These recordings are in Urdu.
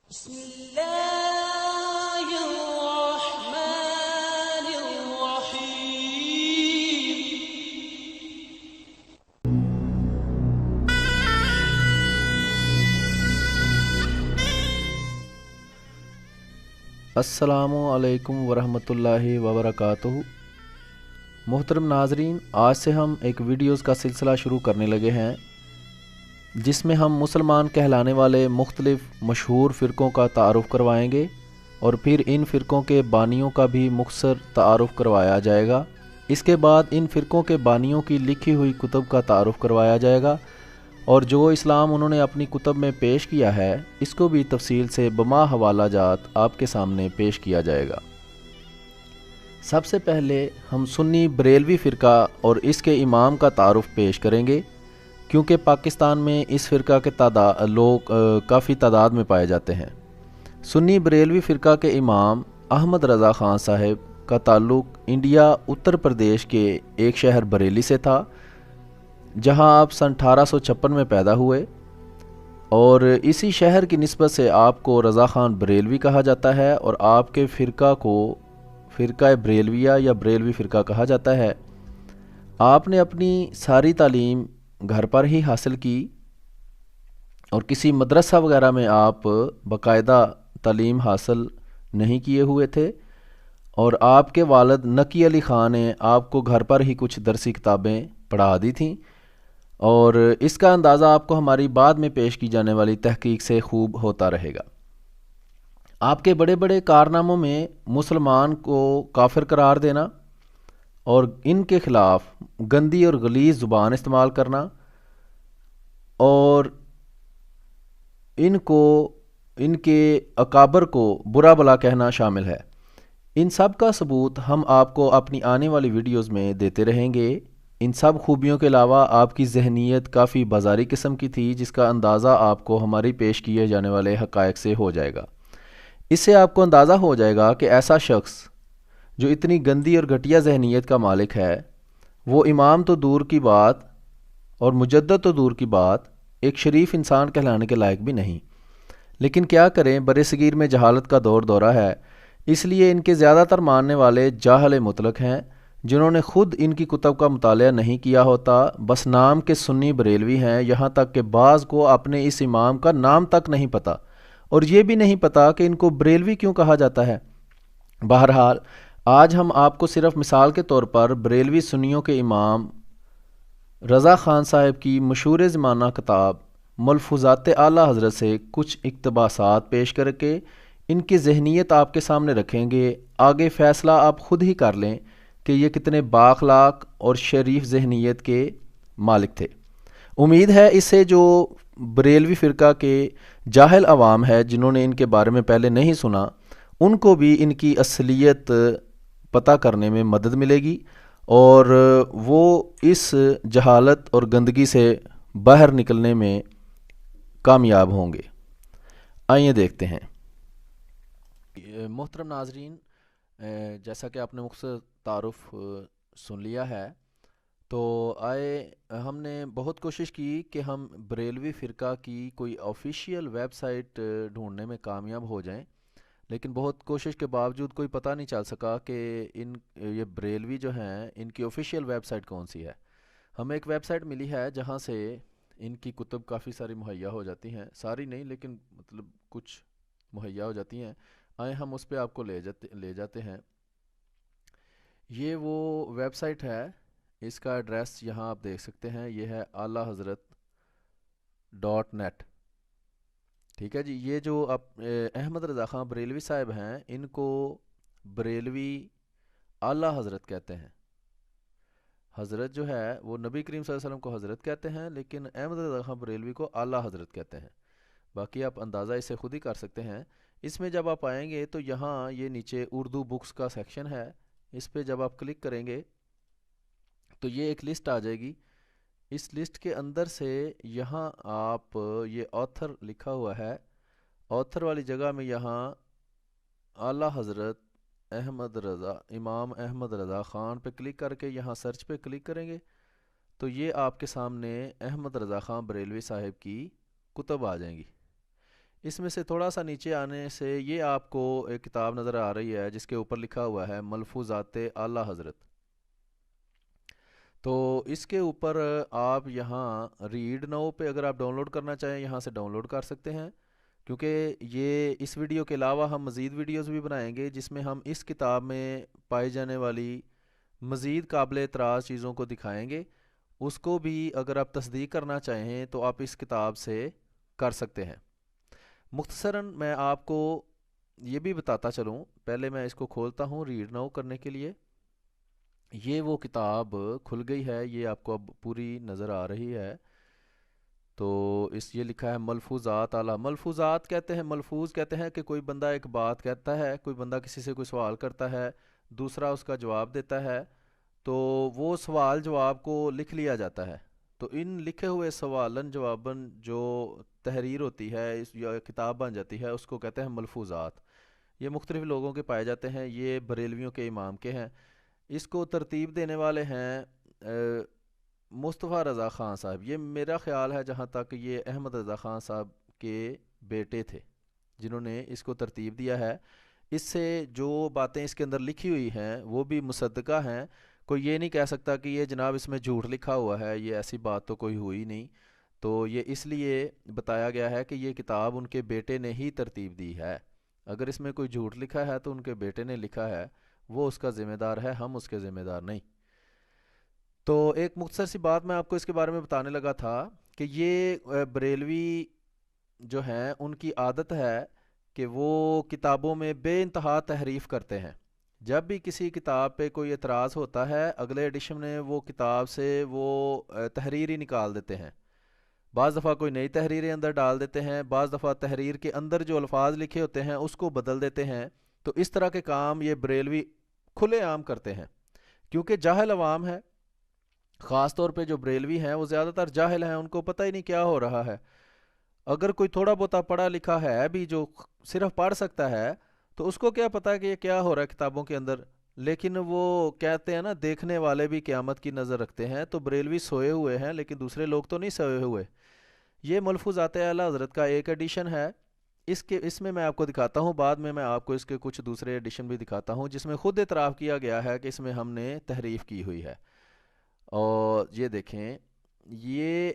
بسم الله الرحمن الرحيم. السلام علیکم ورحمۃ اللہ وبرکاتہ۔ محترم ناظرین، آج سے ہم ایک ویڈیوز کا سلسلہ شروع کرنے لگے ہیں جس میں ہم مسلمان کہلانے والے مختلف مشہور فرقوں کا تعارف کروائیں گے اور پھر ان فرقوں کے بانیوں کا بھی مختصر تعارف کروایا جائے گا۔ اس کے بعد ان فرقوں کے بانیوں کی لکھی ہوئی کتب کا تعارف کروایا جائے گا اور جو اسلام انہوں نے اپنی کتب میں پیش کیا ہے اس کو بھی تفصیل سے بما حوالہ جات آپ کے سامنے پیش کیا جائے گا۔ سب سے پہلے ہم سنی بریلوی فرقہ اور اس کے امام کا تعارف پیش کریں گے، کیونکہ پاکستان میں اس فرقہ کے لوگ کافی تعداد میں پائے جاتے ہیں۔ سنی بریلوی فرقہ کے امام احمد رضا خان صاحب کا تعلق انڈیا اتر پردیش کے ایک شہر بریلی سے تھا، جہاں آپ سن 1856 میں پیدا ہوئے، اور اسی شہر کی نسبت سے آپ کو رضا خان بریلوی کہا جاتا ہے اور آپ کے فرقہ کو فرقہ بریلویہ یا بریلوی فرقہ کہا جاتا ہے۔ آپ نے اپنی ساری تعلیم گھر پر ہی حاصل کی اور کسی مدرسہ وغیرہ میں آپ باقاعدہ تعلیم حاصل نہیں کیے ہوئے تھے، اور آپ کے والد نقی علی خان نے آپ کو گھر پر ہی کچھ درسی کتابیں پڑھا دی تھیں، اور اس کا اندازہ آپ کو ہماری بعد میں پیش کی جانے والی تحقیق سے خوب ہوتا رہے گا۔ آپ کے بڑے بڑے کارناموں میں مسلمان کو کافر قرار دینا اور ان کے خلاف گندی اور غلیظ زبان استعمال کرنا اور ان کے اکابر کو برا بلا کہنا شامل ہے۔ ان سب کا ثبوت ہم آپ کو اپنی آنے والی ویڈیوز میں دیتے رہیں گے۔ ان سب خوبیوں کے علاوہ آپ کی ذہنیت کافی بازاری قسم کی تھی، جس کا اندازہ آپ کو ہماری پیش کیے جانے والے حقائق سے ہو جائے گا۔ اس سے آپ کو اندازہ ہو جائے گا کہ ایسا شخص جو اتنی گندی اور گھٹیا ذہنیت کا مالک ہے، وہ امام تو دور کی بات اور مجدد تو دور کی بات ایک شریف انسان کہلانے کے لائق بھی نہیں۔ لیکن کیا کریں، برصغیر میں جہالت کا دورہ ہے، اس لیے ان کے زیادہ تر ماننے والے جاہل مطلق ہیں، جنہوں نے خود ان کی کتب کا مطالعہ نہیں کیا ہوتا، بس نام کے سنی بریلوی ہیں، یہاں تک کہ بعض کو اپنے اس امام کا نام تک نہیں پتہ، اور یہ بھی نہیں پتہ کہ ان کو بریلوی کیوں کہا جاتا ہے۔ بہرحال آج ہم آپ کو صرف مثال کے طور پر بریلوی سنیوں کے امام رضا خان صاحب کی مشہور زمانہ کتاب ملفوظات اعلیٰ حضرت سے کچھ اقتباسات پیش کر کے ان کی ذہنیت آپ کے سامنے رکھیں گے۔ آگے فیصلہ آپ خود ہی کر لیں کہ یہ کتنے بااخلاق اور شریف ذہنیت کے مالک تھے۔ امید ہے اس سے جو بریلوی فرقہ کے جاہل عوام ہے، جنہوں نے ان کے بارے میں پہلے نہیں سنا، ان کو بھی ان کی اصلیت پتہ کرنے میں مدد ملے گی اور وہ اس جہالت اور گندگی سے باہر نکلنے میں کامیاب ہوں گے۔ آئیے دیکھتے ہیں۔ محترم ناظرین، جیسا کہ آپ نے مختصر تعارف سن لیا ہے، تو ہم نے بہت کوشش کی کہ ہم بریلوی فرقہ کی کوئی آفیشیل ویب سائٹ ڈھونڈنے میں کامیاب ہو جائیں، لیکن بہت کوشش کے باوجود کوئی پتہ نہیں چل سکا کہ یہ بریلوی جو ہیں ان کی آفیشیل ویب سائٹ کون سی ہے۔ ہمیں ایک ویب سائٹ ملی ہے جہاں سے ان کی کتب کافی ساری مہیا ہو جاتی ہیں، ساری نہیں لیکن مطلب کچھ مہیا ہو جاتی ہیں۔ آئیں ہم اس پہ آپ کو لے جاتے ہیں۔ یہ وہ ویب سائٹ ہے، اس کا ایڈریس یہاں آپ دیکھ سکتے ہیں، یہ ہے اعلیحضرت.net۔ ٹھیک ہے جی، یہ جو احمد رضا خان بریلوی صاحب ہیں، ان کو بریلوی اعلیٰ حضرت کہتے ہیں۔ حضرت جو ہے وہ نبی کریم صلی اللہ علیہ وسلم کو حضرت کہتے ہیں، لیکن احمد رضا خان بریلوی کو اعلیٰ حضرت کہتے ہیں۔ باقی آپ اندازہ اسے خود ہی کر سکتے ہیں۔ اس میں جب آپ آئیں گے تو یہاں یہ نیچے اردو بکس کا سیکشن ہے، اس پہ جب آپ کلک کریں گے تو یہ ایک لسٹ آ جائے گی۔ اس لسٹ کے اندر سے یہاں آپ یہ آتھر لکھا ہوا ہے، آتھر والی جگہ میں یہاں اعلیٰ حضرت امام احمد رضا خان پہ کلک کر کے یہاں سرچ پہ کلک کریں گے تو یہ آپ کے سامنے احمد رضا خان بریلوی صاحب کی کتب آ جائیں گی۔ اس میں سے تھوڑا سا نیچے آنے سے یہ آپ کو ایک کتاب نظر آ رہی ہے جس کے اوپر لکھا ہوا ہے ملفوظات اعلیٰ حضرت۔ تو اس کے اوپر آپ یہاں ریڈ ناؤ پہ اگر آپ ڈاؤن لوڈ کرنا چاہیں یہاں سے ڈاؤن لوڈ کر سکتے ہیں، کیونکہ یہ اس ویڈیو کے علاوہ ہم مزید ویڈیوز بھی بنائیں گے جس میں ہم اس کتاب میں پائی جانے والی مزید قابل اعتراض چیزوں کو دکھائیں گے۔ اس کو بھی اگر آپ تصدیق کرنا چاہیں تو آپ اس کتاب سے کر سکتے ہیں۔ مختصراً میں آپ کو یہ بھی بتاتا چلوں، پہلے میں اس کو کھولتا ہوں ریڈ ناؤ کرنے کے لیے۔ یہ وہ کتاب کھل گئی ہے، یہ آپ کو اب پوری نظر آ رہی ہے۔ تو یہ لکھا ہے ملفوظات اعلیٰ۔ ملفوظات کہتے ہیں، ملفوظ کہتے ہیں کہ کوئی بندہ ایک بات کہتا ہے، کوئی بندہ کسی سے کوئی سوال کرتا ہے، دوسرا اس کا جواب دیتا ہے، تو وہ سوال جواب کو لکھ لیا جاتا ہے۔ تو ان لکھے ہوئے سوالن جواباً جو تحریر ہوتی ہے یا کتاب بن جاتی ہے اس کو کہتے ہیں ملفوظات۔ یہ مختلف لوگوں کے پائے جاتے ہیں، یہ بریلویوں کے امام کے ہیں۔ اس کو ترتیب دینے والے ہیں مصطفیٰ رضا خان صاحب۔ یہ میرا خیال ہے جہاں تک یہ احمد رضا خان صاحب کے بیٹے تھے جنہوں نے اس کو ترتیب دیا ہے۔ اس سے جو باتیں اس کے اندر لکھی ہوئی ہیں وہ بھی مصدقہ ہیں، کوئی یہ نہیں کہہ سکتا کہ یہ جناب اس میں جھوٹ لکھا ہوا ہے، یہ ایسی بات تو کوئی ہوئی نہیں۔ تو یہ اس لیے بتایا گیا ہے کہ یہ کتاب ان کے بیٹے نے ہی ترتیب دی ہے۔ اگر اس میں کوئی جھوٹ لکھا ہے تو ان کے بیٹے نے لکھا ہے، وہ اس کا ذمہ دار ہے، ہم اس کے ذمہ دار نہیں۔ تو ایک مختصر سی بات میں آپ کو اس کے بارے میں بتانے لگا تھا کہ یہ بریلوی جو ہیں ان کی عادت ہے کہ وہ کتابوں میں بے انتہا تحریف کرتے ہیں۔ جب بھی کسی کتاب پہ کوئی اعتراض ہوتا ہے اگلے ایڈیشن میں وہ کتاب سے وہ تحریر ہی نکال دیتے ہیں۔ بعض دفعہ کوئی نئی تحریریں اندر ڈال دیتے ہیں، بعض دفعہ تحریر کے اندر جو الفاظ لکھے ہوتے ہیں اس کو بدل دیتے ہیں۔ تو اس طرح کے کام یہ بریلوی کھلے عام کرتے ہیں، کیونکہ جاہل عوام ہے، خاص طور پہ جو بریلوی ہیں وہ زیادہ تر جاہل ہیں، ان کو پتہ ہی نہیں کیا ہو رہا ہے۔ اگر کوئی تھوڑا بہت پڑھا لکھا ہے بھی جو صرف پڑھ سکتا ہے تو اس کو کیا پتہ کہ یہ کیا ہو رہا ہے کتابوں کے اندر، لیکن وہ کہتے ہیں نا دیکھنے والے بھی قیامت کی نظر رکھتے ہیں، تو بریلوی سوئے ہوئے ہیں لیکن دوسرے لوگ تو نہیں سوئے ہوئے۔ یہ ملفوظات اعلیٰ حضرت کا ایک ایڈیشن ہے، اس میں آپ کو دکھاتا ہوں، بعد میں آپ کو اس کے کچھ دوسرے ایڈیشن بھی دکھاتا ہوں جس میں خود اعتراف کیا گیا ہے کہ اس میں ہم نے تحریف کی ہوئی ہے۔ اور یہ دیکھیں، یہ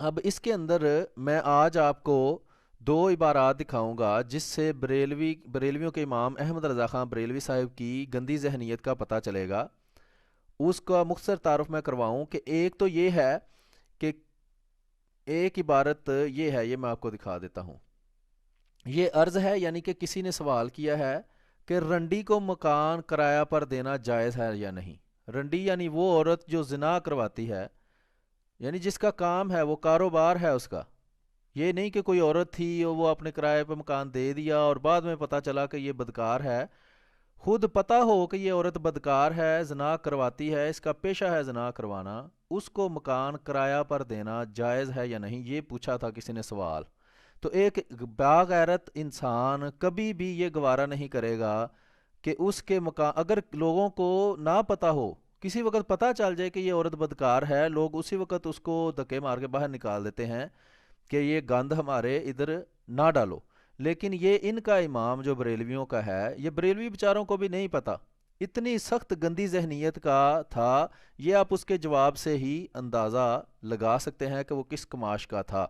اب اس کے اندر میں آج آپ کو دو عبارات دکھاؤں گا جس سے بریلویوں کے امام احمد رضا خان بریلوی صاحب کی گندی ذہنیت کا پتہ چلے گا۔ اس کا مختصر تعارف میں کرواؤں کہ ایک تو یہ ہے کہ ایک عبارت یہ ہے، یہ میں آپ کو دکھا دیتا ہوں۔ یہ عرض ہے، یعنی کہ کسی نے سوال کیا ہے کہ رنڈی کو مکان کرایہ پر دینا جائز ہے یا نہیں۔ رنڈی یعنی وہ عورت جو زنا کرواتی ہے، یعنی جس کا کام ہے، وہ کاروبار ہے اس کا، یہ نہیں کہ کوئی عورت تھی اور وہ اپنے کرائے پہ مکان دے دیا اور بعد میں پتہ چلا کہ یہ بدکار ہے۔ خود پتہ ہو کہ یہ عورت بدکار ہے، زنا کرواتی ہے، اس کا پیشہ ہے زنا کروانا، اس کو مکان کرایہ پر دینا جائز ہے یا نہیں، یہ پوچھا تھا کسی نے سوال۔ تو ایک باغیرت انسان کبھی بھی یہ گوارا نہیں کرے گا کہ اس کے مکان، اگر لوگوں کو نہ پتہ ہو، کسی وقت پتہ چل جائے کہ یہ عورت بدکار ہے، لوگ اسی وقت اس کو دھکے مار کے باہر نکال دیتے ہیں کہ یہ گند ہمارے ادھر نہ ڈالو۔ لیکن یہ ان کا امام جو بریلویوں کا ہے، یہ بریلوی بیچاروں کو بھی نہیں پتہ، اتنی سخت گندی ذہنیت کا تھا، یہ آپ اس کے جواب سے ہی اندازہ لگا سکتے ہیں کہ وہ کس کماش کا تھا۔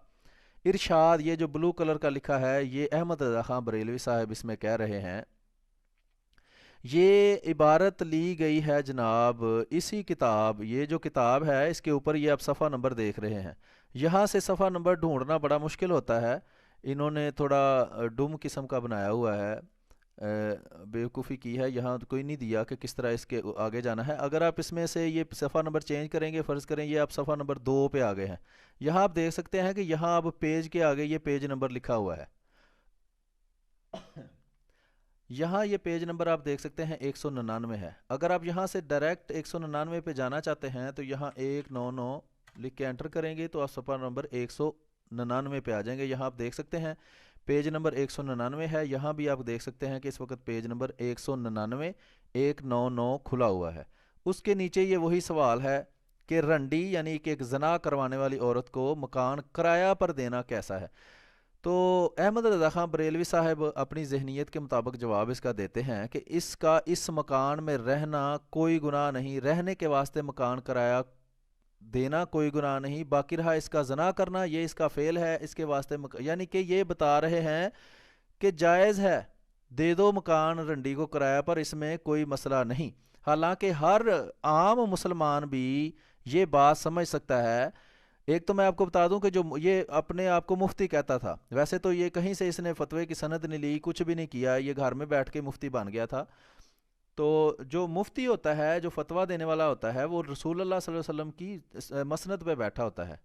ارشاد، یہ جو بلو کلر کا لکھا ہے، یہ احمد رضا خان بریلوی صاحب اس میں کہہ رہے ہیں۔ یہ عبارت لی گئی ہے جناب اسی کتاب، یہ جو کتاب ہے اس کے اوپر یہ آپ صفحہ نمبر دیکھ رہے ہیں، یہاں سے صفحہ نمبر ڈھونڈنا بڑا مشکل ہوتا ہے، انہوں نے تھوڑا ڈم قسم کا بنایا ہوا ہے، بیوقوفی کی ہے، یہاں کوئی نہیں دیا کہ کس طرح اس کے آگے جانا ہے۔ اگر آپ اس میں سے یہ صفحہ نمبر چینج کریں گے، فرض کریں یہ آپ صفحہ نمبر 2 پہ آگے ہیں، یہاں آپ دیکھ سکتے ہیں کہ یہاں اب پیج کے آگے یہ پیج نمبر لکھا ہوا ہے، یہاں یہ پیج نمبر آپ دیکھ سکتے ہیں 199 ہے۔ اگر آپ یہاں سے ڈائریکٹ 199 پہ جانا چاہتے ہیں تو یہاں 199 لکھ کے انٹر کریں گے تو آپ صفحہ نمبر 199 پہ آ جائیں گے۔ یہاں آپ دیکھ سکتے ہیں پیج نمبر 199 ہے، یہاں بھی آپ دیکھ سکتے ہیں کہ اس وقت پیج نمبر 199 کھلا ہوا ہے۔ اس کے نیچے یہ وہی سوال ہے کہ رنڈی یعنی کہ ایک زنا کروانے والی عورت کو مکان کرایہ پر دینا کیسا ہے۔ تو احمد رضا خان بریلوی صاحب اپنی ذہنیت کے مطابق جواب اس کا دیتے ہیں کہ اس کا اس مکان میں رہنا کوئی گناہ نہیں، رہنے کے واسطے مکان کرایہ دینا کوئی گناہ نہیں، باقی رہا اس کا زنا کرنا یہ اس کا فعل ہے، اس کے واسطے یعنی کہ یہ بتا رہے ہیں کہ جائز ہے، دے دو مکان رنڈی کو کرایہ پر، اس میں کوئی مسئلہ نہیں۔ حالانکہ ہر عام مسلمان بھی یہ بات سمجھ سکتا ہے۔ ایک تو میں آپ کو بتا دوں کہ جو یہ اپنے آپ کو مفتی کہتا تھا، ویسے تو یہ کہیں سے اس نے فتوے کی سند نہیں لی، کچھ بھی نہیں کیا، یہ گھر میں بیٹھ کے مفتی بن گیا تھا۔ تو جو مفتی ہوتا ہے، جو فتویٰ دینے والا ہوتا ہے، وہ رسول اللہ صلی اللہ علیہ وسلم کی مسند پہ بیٹھا ہوتا ہے،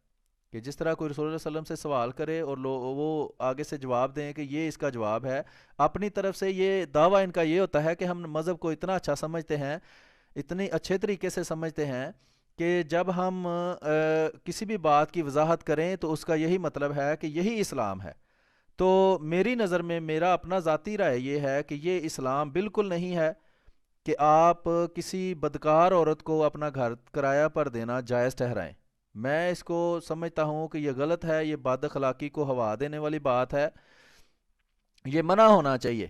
کہ جس طرح کوئی رسول اللہ صلی اللہ علیہ وسلم سے سوال کرے اور وہ آگے سے جواب دیں کہ یہ اس کا جواب ہے، اپنی طرف سے یہ دعویٰ ان کا یہ ہوتا ہے کہ ہم مذہب کو اتنا اچھا سمجھتے ہیں، اتنی اچھے طریقے سے سمجھتے ہیں کہ جب ہم کسی بھی بات کی وضاحت کریں تو اس کا یہی مطلب ہے کہ یہی اسلام ہے۔ تو میری نظر میں میرا اپنا ذاتی رائے یہ ہے کہ یہ اسلام بالکل نہیں ہے کہ آپ کسی بدکار عورت کو اپنا گھر کرایہ پر دینا جائز ٹھہرائیں۔ میں اس کو سمجھتا ہوں کہ یہ غلط ہے، یہ بد اخلاقی کو ہوا دینے والی بات ہے، یہ منع ہونا چاہیے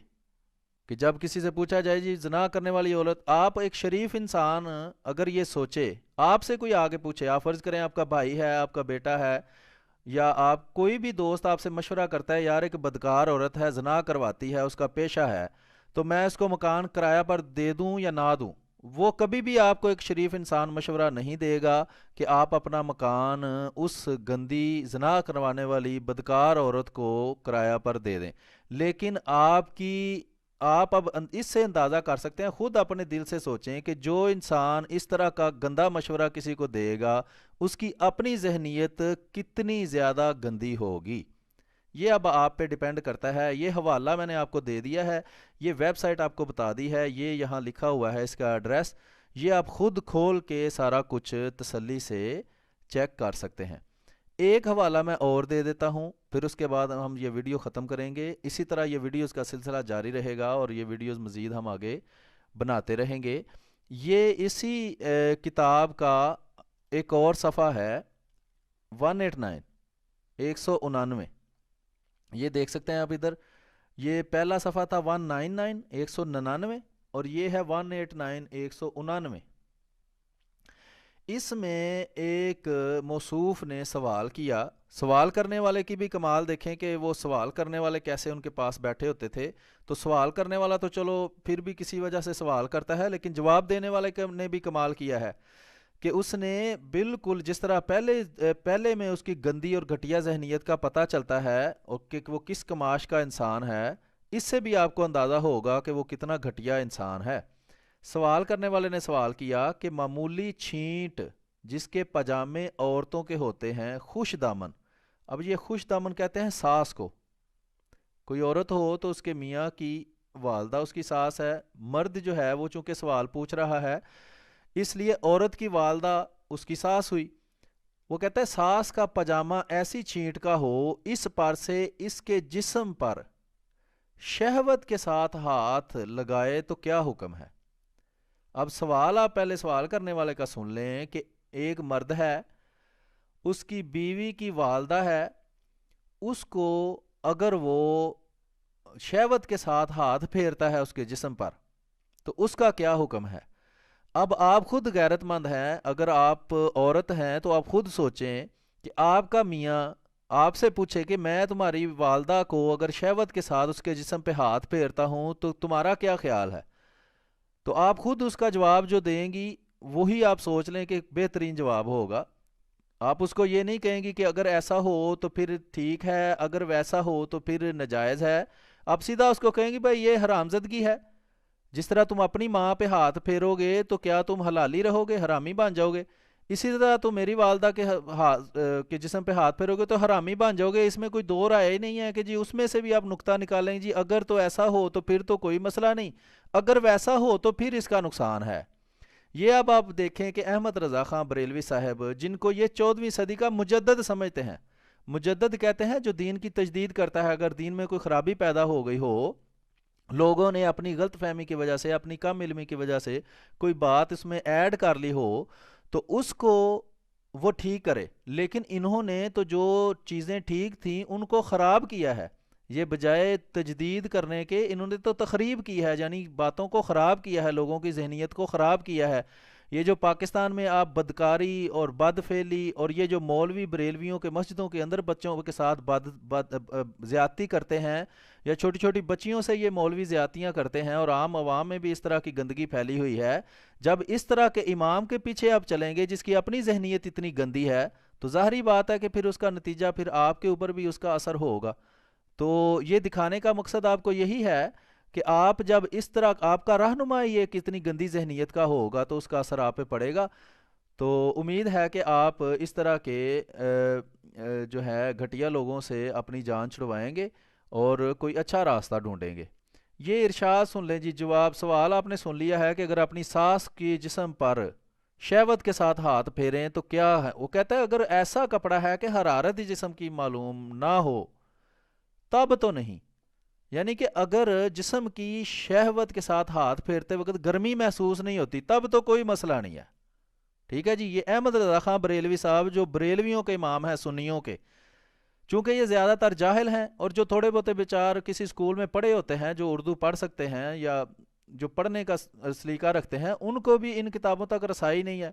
کہ جب کسی سے پوچھا جائے جی زنا کرنے والی عورت، آپ ایک شریف انسان اگر یہ سوچے، آپ سے کوئی آگے پوچھے، آپ فرض کریں آپ کا بھائی ہے، آپ کا بیٹا ہے، یا آپ کوئی بھی دوست آپ سے مشورہ کرتا ہے یار ایک بدکار عورت ہے، زنا کرواتی ہے، اس کا پیشہ ہے، تو میں اس کو مکان کرایہ پر دے دوں یا نہ دوں، وہ کبھی بھی آپ کو ایک شریف انسان مشورہ نہیں دے گا کہ آپ اپنا مکان اس گندی زنا کروانے والی بدکار عورت کو کرایہ پر دے دیں۔ لیکن آپ اب اس سے اندازہ کر سکتے ہیں، خود اپنے دل سے سوچیں کہ جو انسان اس طرح کا گندا مشورہ کسی کو دے گا، اس کی اپنی ذہنیت کتنی زیادہ گندی ہوگی۔ یہ اب آپ پہ ڈیپینڈ کرتا ہے۔ یہ حوالہ میں نے آپ کو دے دیا ہے، یہ ویب سائٹ آپ کو بتا دی ہے، یہ یہاں لکھا ہوا ہے اس کا ایڈریس، یہ آپ خود کھول کے سارا کچھ تسلی سے چیک کر سکتے ہیں۔ ایک حوالہ میں اور دے دیتا ہوں، پھر اس کے بعد ہم یہ ویڈیو ختم کریں گے۔ اسی طرح یہ ویڈیوز کا سلسلہ جاری رہے گا اور یہ ویڈیوز مزید ہم آگے بناتے رہیں گے۔ یہ اسی کتاب کا ایک اور صفحہ ہے 189 199، یہ دیکھ سکتے ہیں آپ ادھر، یہ پہلا صفحہ تھا 199 199 اور یہ ہے 189 199۔ اس میں ایک موصوف نے سوال کیا، سوال کرنے والے کی بھی کمال دیکھیں کہ وہ سوال کرنے والے کیسے ان کے پاس بیٹھے ہوتے تھے۔ تو سوال کرنے والا تو چلو پھر بھی کسی وجہ سے سوال کرتا ہے، لیکن جواب دینے والے نے بھی کمال کیا ہے کہ اس نے بالکل جس طرح پہلے میں اس کی گندی اور گھٹیا ذہنیت کا پتہ چلتا ہے اور کہ وہ کس کماش کا انسان ہے، اس سے بھی آپ کو اندازہ ہوگا کہ وہ کتنا گھٹیا انسان ہے۔ سوال کرنے والے نے سوال کیا کہ معمولی چھینٹ جس کے پاجامے عورتوں کے ہوتے ہیں خوش دامن، اب یہ خوش دامن کہتے ہیں ساس کو، کوئی عورت ہو تو اس کے میاں کی والدہ اس کی ساس ہے، مرد جو ہے وہ چونکہ سوال پوچھ رہا ہے اس لیے عورت کی والدہ اس کی ساس ہوئی۔ وہ کہتا ہے ساس کا پاجامہ ایسی چھینٹ کا ہو اس پر سے اس کے جسم پر شہوت کے ساتھ ہاتھ لگائے تو کیا حکم ہے؟ اب سوال آپ پہلے سوال کرنے والے کا سن لیں کہ ایک مرد ہے، اس کی بیوی کی والدہ ہے، اس کو اگر وہ شہوت کے ساتھ ہاتھ پھیرتا ہے اس کے جسم پر تو اس کا کیا حکم ہے؟ اب آپ خود غیرت مند ہیں، اگر آپ عورت ہیں تو آپ خود سوچیں کہ آپ کا میاں آپ سے پوچھے کہ میں تمہاری والدہ کو اگر شہوت کے ساتھ اس کے جسم پہ ہاتھ پھیرتا ہوں تو تمہارا کیا خیال ہے؟ تو آپ خود اس کا جواب جو دیں گی وہی آپ سوچ لیں کہ بہترین جواب ہوگا۔ آپ اس کو یہ نہیں کہیں گی کہ اگر ایسا ہو تو پھر ٹھیک ہے، اگر ویسا ہو تو پھر ناجائز ہے، آپ سیدھا اس کو کہیں گی بھائی یہ حرامزدگی ہے۔ جس طرح تم اپنی ماں پہ ہاتھ پھیرو گے تو کیا تم حلالی رہو گے، حرامی بن جاؤ گے؟ اسی طرح تم میری والدہ کے جسم پہ ہاتھ پھیرو گے تو حرامی بن جاؤ گے۔ اس میں کوئی دو رائے ہی نہیں ہے کہ جی اس میں سے بھی آپ نقطہ نکالیں جی اگر تو ایسا ہو تو پھر تو کوئی مسئلہ نہیں، اگر ویسا ہو تو پھر اس کا نقصان ہے۔ یہ اب آپ دیکھیں کہ احمد رضا خان بریلوی صاحب جن کو یہ 14ویں صدی کا مجدد سمجھتے ہیں، مجدد کہتے ہیں جو دین کی تجدید کرتا ہے، اگر دین میں کوئی خرابی پیدا ہو گئی ہو، لوگوں نے اپنی غلط فہمی کی وجہ سے، اپنی کم علمی کی وجہ سے کوئی بات اس میں ایڈ کر لی ہو، تو اس کو وہ ٹھیک کرے، لیکن انہوں نے تو جو چیزیں ٹھیک تھیں ان کو خراب کیا ہے۔ یہ بجائے تجدید کرنے کے انہوں نے تو تخریب کی ہے، یعنی باتوں کو خراب کیا ہے، لوگوں کی ذہنیت کو خراب کیا ہے۔ یہ جو پاکستان میں آپ بدکاری اور بد فعلی اور یہ جو مولوی بریلویوں کے مسجدوں کے اندر بچوں کے ساتھ زیادتی کرتے ہیں، یا چھوٹی چھوٹی بچیوں سے یہ مولوی زیادتیاں کرتے ہیں، اور عام عوام میں بھی اس طرح کی گندگی پھیلی ہوئی ہے، جب اس طرح کے امام کے پیچھے آپ چلیں گے جس کی اپنی ذہنیت اتنی گندی ہے، تو ظاہری بات ہے کہ پھر اس کا نتیجہ پھر آپ کے اوپر بھی اس کا اثر ہوگا۔ تو یہ دکھانے کا مقصد آپ کو یہی ہے کہ آپ جب اس طرح آپ کا رہنما یہ کتنی گندی ذہنیت کا ہوگا تو اس کا اثر آپ پہ پڑے گا۔ تو امید ہے کہ آپ اس طرح کے جو ہے گھٹیا لوگوں سے اپنی جان چھڑوائیں گے اور کوئی اچھا راستہ ڈھونڈیں گے۔ یہ ارشاد سن لیں جی، جواب سوال آپ نے سن لیا ہے کہ اگر اپنی ساس کی جسم پر شہوت کے ساتھ ہاتھ پھیریں تو کیا ہے؟ وہ کہتا ہے اگر ایسا کپڑا ہے کہ حرارت جسم کی معلوم نہ ہو تب تو نہیں، یعنی کہ اگر جسم کی شہوت کے ساتھ ہاتھ پھیرتے وقت گرمی محسوس نہیں ہوتی تب تو کوئی مسئلہ نہیں ہے۔ ٹھیک ہے جی، یہ احمد رضا خان بریلوی صاحب جو بریلویوں کے امام ہیں سنیوں کے، چونکہ یہ زیادہ تر جاہل ہیں اور جو تھوڑے بہت بیچار کسی اسکول میں پڑھے ہوتے ہیں جو اردو پڑھ سکتے ہیں یا جو پڑھنے کا سلیقہ رکھتے ہیں، ان کو بھی ان کتابوں تک رسائی نہیں ہے۔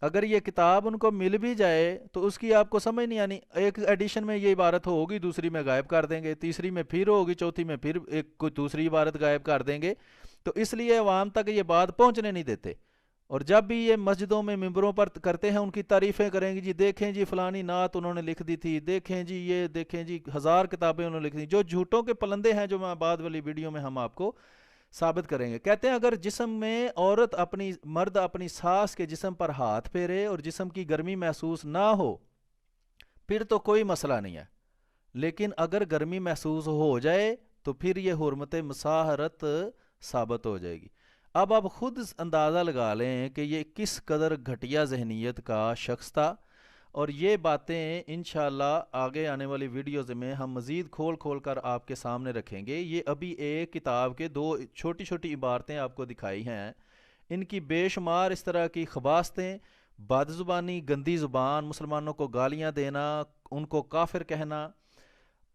اگر یہ کتاب ان کو مل بھی جائے تو اس کی آپ کو سمجھ نہیں آنی، ایک ایڈیشن میں یہ عبارت ہوگی، دوسری میں غائب کر دیں گے، تیسری میں پھر ہوگی، چوتھی میں پھر ایک کوئی دوسری عبارت غائب کر دیں گے، تو اس لیے عوام تک یہ بات پہنچنے نہیں دیتے۔ اور جب بھی یہ مسجدوں میں ممبروں پر کرتے ہیں ان کی تعریفیں کریں گے، جی دیکھیں جی فلانی نعت انہوں نے لکھ دی تھی، دیکھیں جی یہ دیکھیں جی 1000 کتابیں انہوں نے لکھ دی، جو جھوٹوں کے پلندے ہیں جو میں بعد والی ویڈیو میں ہم آپ کو ثابت کریں گے۔ کہتے ہیں اگر جسم میں مرد اپنی ساس کے جسم پر ہاتھ پھیرے اور جسم کی گرمی محسوس نہ ہو پھر تو کوئی مسئلہ نہیں ہے، لیکن اگر گرمی محسوس ہو جائے تو پھر یہ حرمت مساحرت ثابت ہو جائے گی۔ اب آپ خود اندازہ لگا لیں کہ یہ کس قدر گھٹیا ذہنیت کا شخص تھا، اور یہ باتیں انشاءاللہ آگے آنے والی ویڈیوز میں ہم مزید کھول کھول کر آپ کے سامنے رکھیں گے۔ یہ ابھی ایک کتاب کے 2 چھوٹی چھوٹی عبارتیں آپ کو دکھائی ہیں، ان کی بے شمار اس طرح کی خباستیں، بد زبانی، گندی زبان، مسلمانوں کو گالیاں دینا، ان کو کافر کہنا،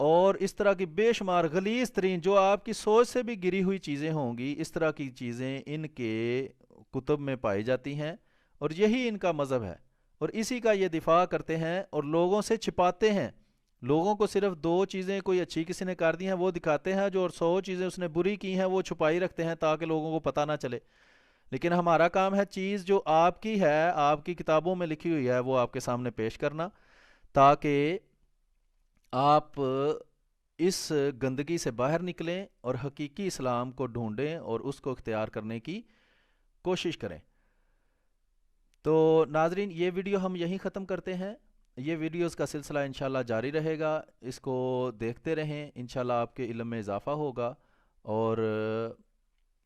اور اس طرح کی بے شمار غلیظ ترین جو آپ کی سوچ سے بھی گری ہوئی چیزیں ہوں گی، اس طرح کی چیزیں ان کے کتب میں پائی جاتی ہیں، اور یہی ان کا مذہب ہے، اور اسی کا یہ دفاع کرتے ہیں اور لوگوں سے چھپاتے ہیں۔ لوگوں کو صرف 2 چیزیں کوئی اچھی کسی نے کر دی ہیں وہ دکھاتے ہیں، جو اور 100 چیزیں اس نے بری کی ہیں وہ چھپائی رکھتے ہیں تاکہ لوگوں کو پتہ نہ چلے۔ لیکن ہمارا کام ہے چیز جو آپ کی ہے، آپ کی کتابوں میں لکھی ہوئی ہے، وہ آپ کے سامنے پیش کرنا، تاکہ آپ اس گندگی سے باہر نکلیں اور حقیقی اسلام کو ڈھونڈیں اور اس کو اختیار کرنے کی کوشش کریں۔ تو ناظرین، یہ ویڈیو ہم یہیں ختم کرتے ہیں۔ یہ ویڈیوز کا سلسلہ انشاءاللہ جاری رہے گا، اس کو دیکھتے رہیں، انشاءاللہ آپ کے علم میں اضافہ ہوگا اور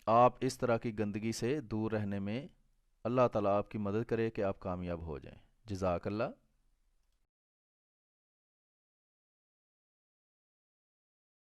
آپ اس طرح کی گندگی سے دور رہنے میں اللہ تعالیٰ آپ کی مدد کرے کہ آپ کامیاب ہو جائیں۔ جزاک اللہ۔